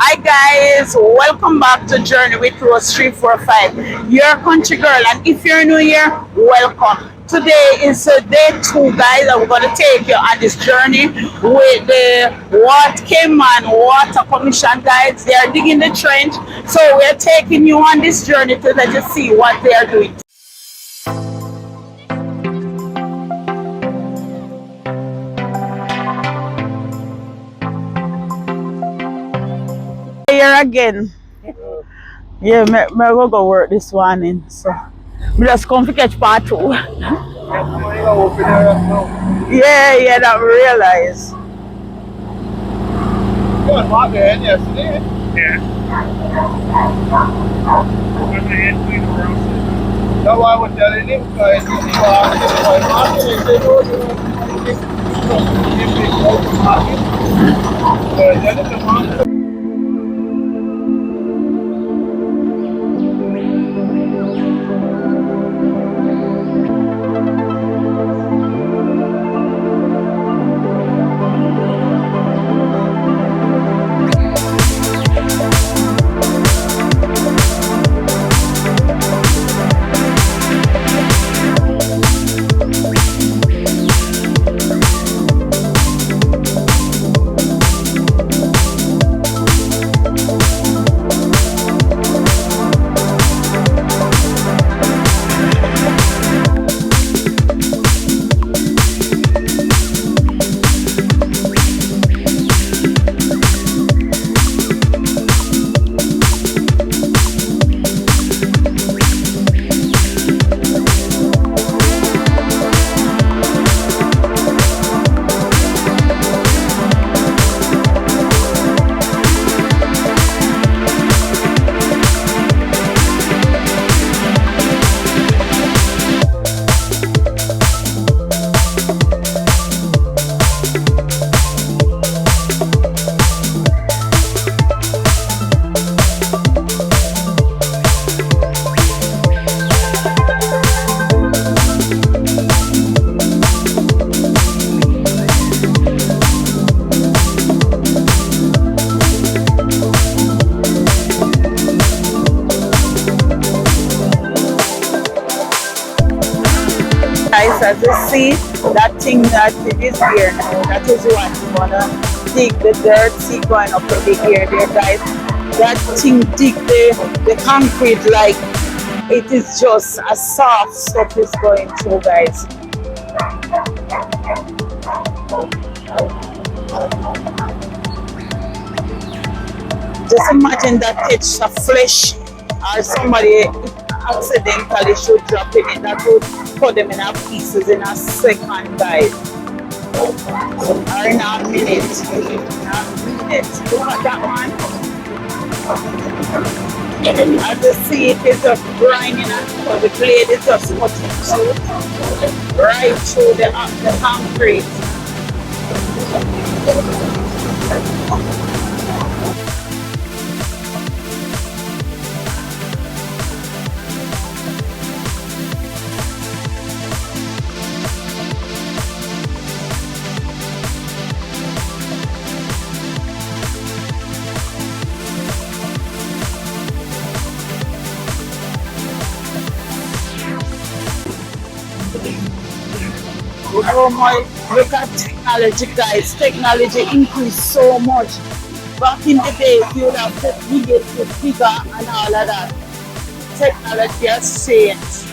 Hi guys, welcome back to Journey with Rose 345, your country girl. And if you're new here, welcome. Today is day 2, guys. I'm going to take you on this journey with the Cayman Water Commission guys. They are digging the trench, so we're taking you on this journey to let you see what they are doing. Here again. Yeah, me go work this morning, so we just come to catch part 2. Yeah, that we realize. You was walking in yesterday. Yeah. No, I was telling him because he was walking and they know Guys, as you see, that thing that is here now, that is what we're gonna dig the dirt, see going up in the air there, guys. That thing dig the concrete like it is just a soft stuff is going through, guys. Just imagine that it's a flesh or somebody accidentally should drop in it. That would cut them in pieces in a second, guys. Or in a minute. Look at that one. As you see, it is just grinding and the blade is just cutting through, right through the concrete. Oh my, look at technology, guys. Technology increased so much. Back in the day, you would have put bigger and all of that. Technology has changed.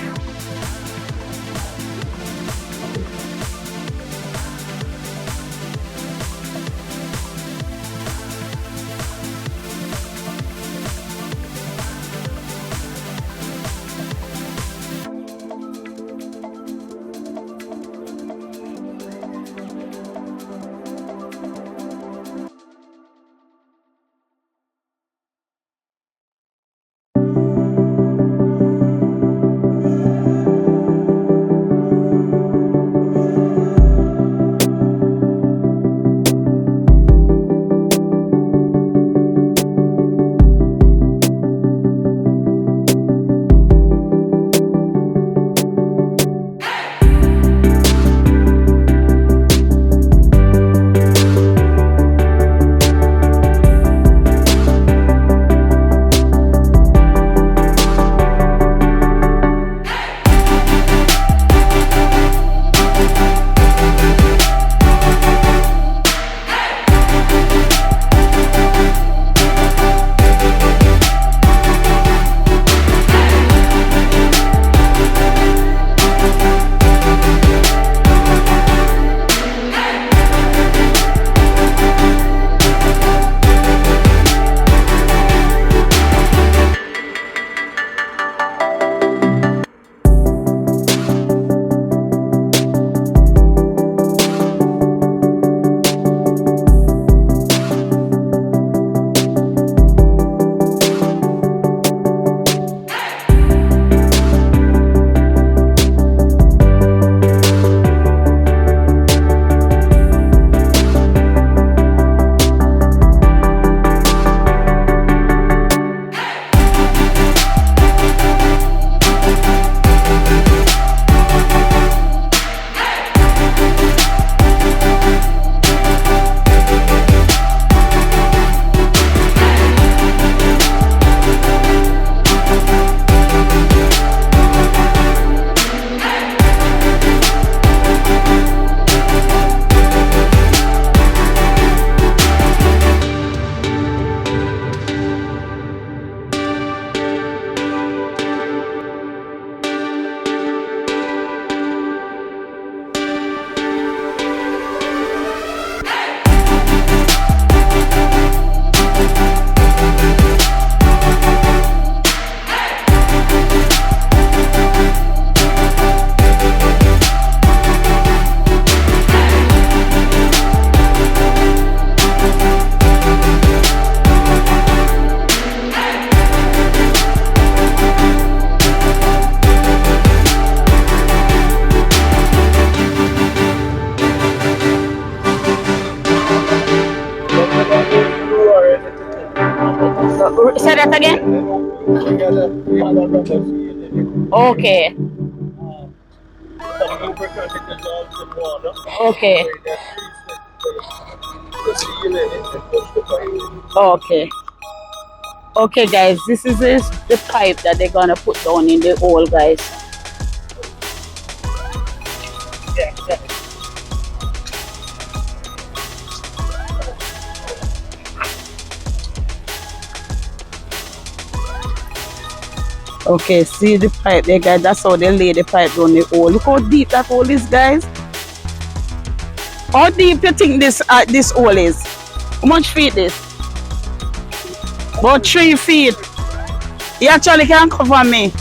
We have a rubber seal in it. Okay. Some lubricant it dissolves in water. Okay. So it has the seal in it and push the pipe. Okay. Okay, guys, this is the pipe that they're gonna put down in the hole, guys. Okay, see the pipe there, guys. That's how they lay the pipe down the hole. Look how deep that hole is, guys. How deep you think this hole is? How much feet is? About 3 feet. You actually can cover me.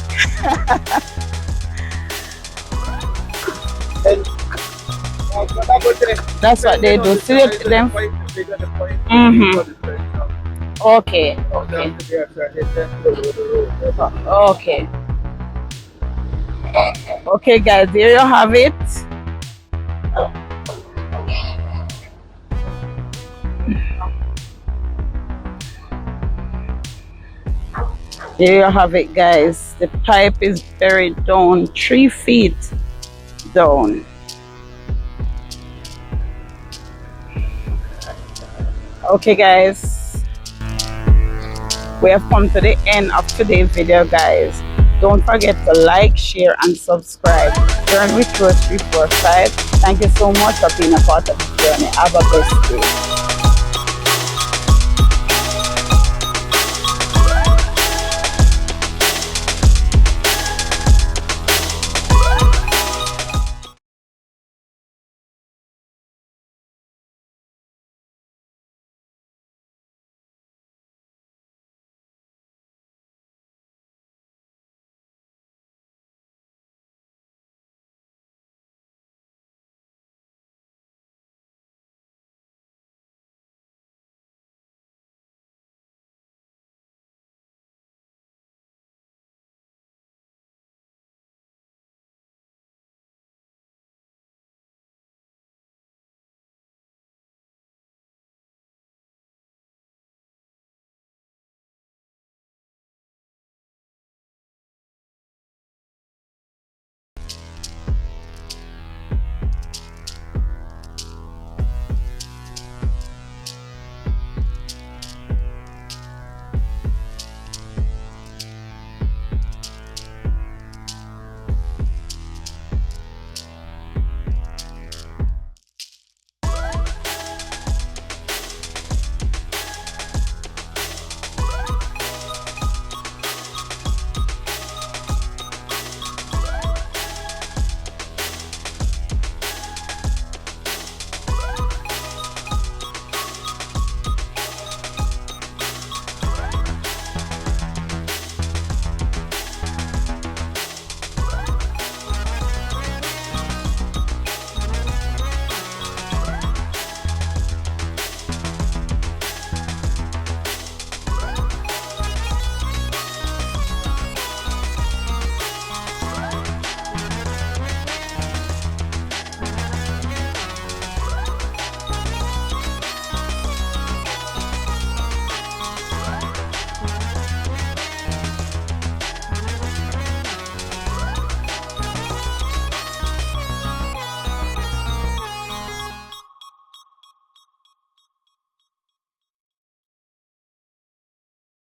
And That's what they do. See them? Mm-hmm. Okay, okay, okay. Okay, guys, there you have it. There you have it, guys. The pipe is buried down 3 feet down. Okay, guys, we have come to the end of today's video, guys. Don't forget to like, share, and subscribe. Journey with Rose 345. Thank you so much for being a part of the journey. Have a blessed day.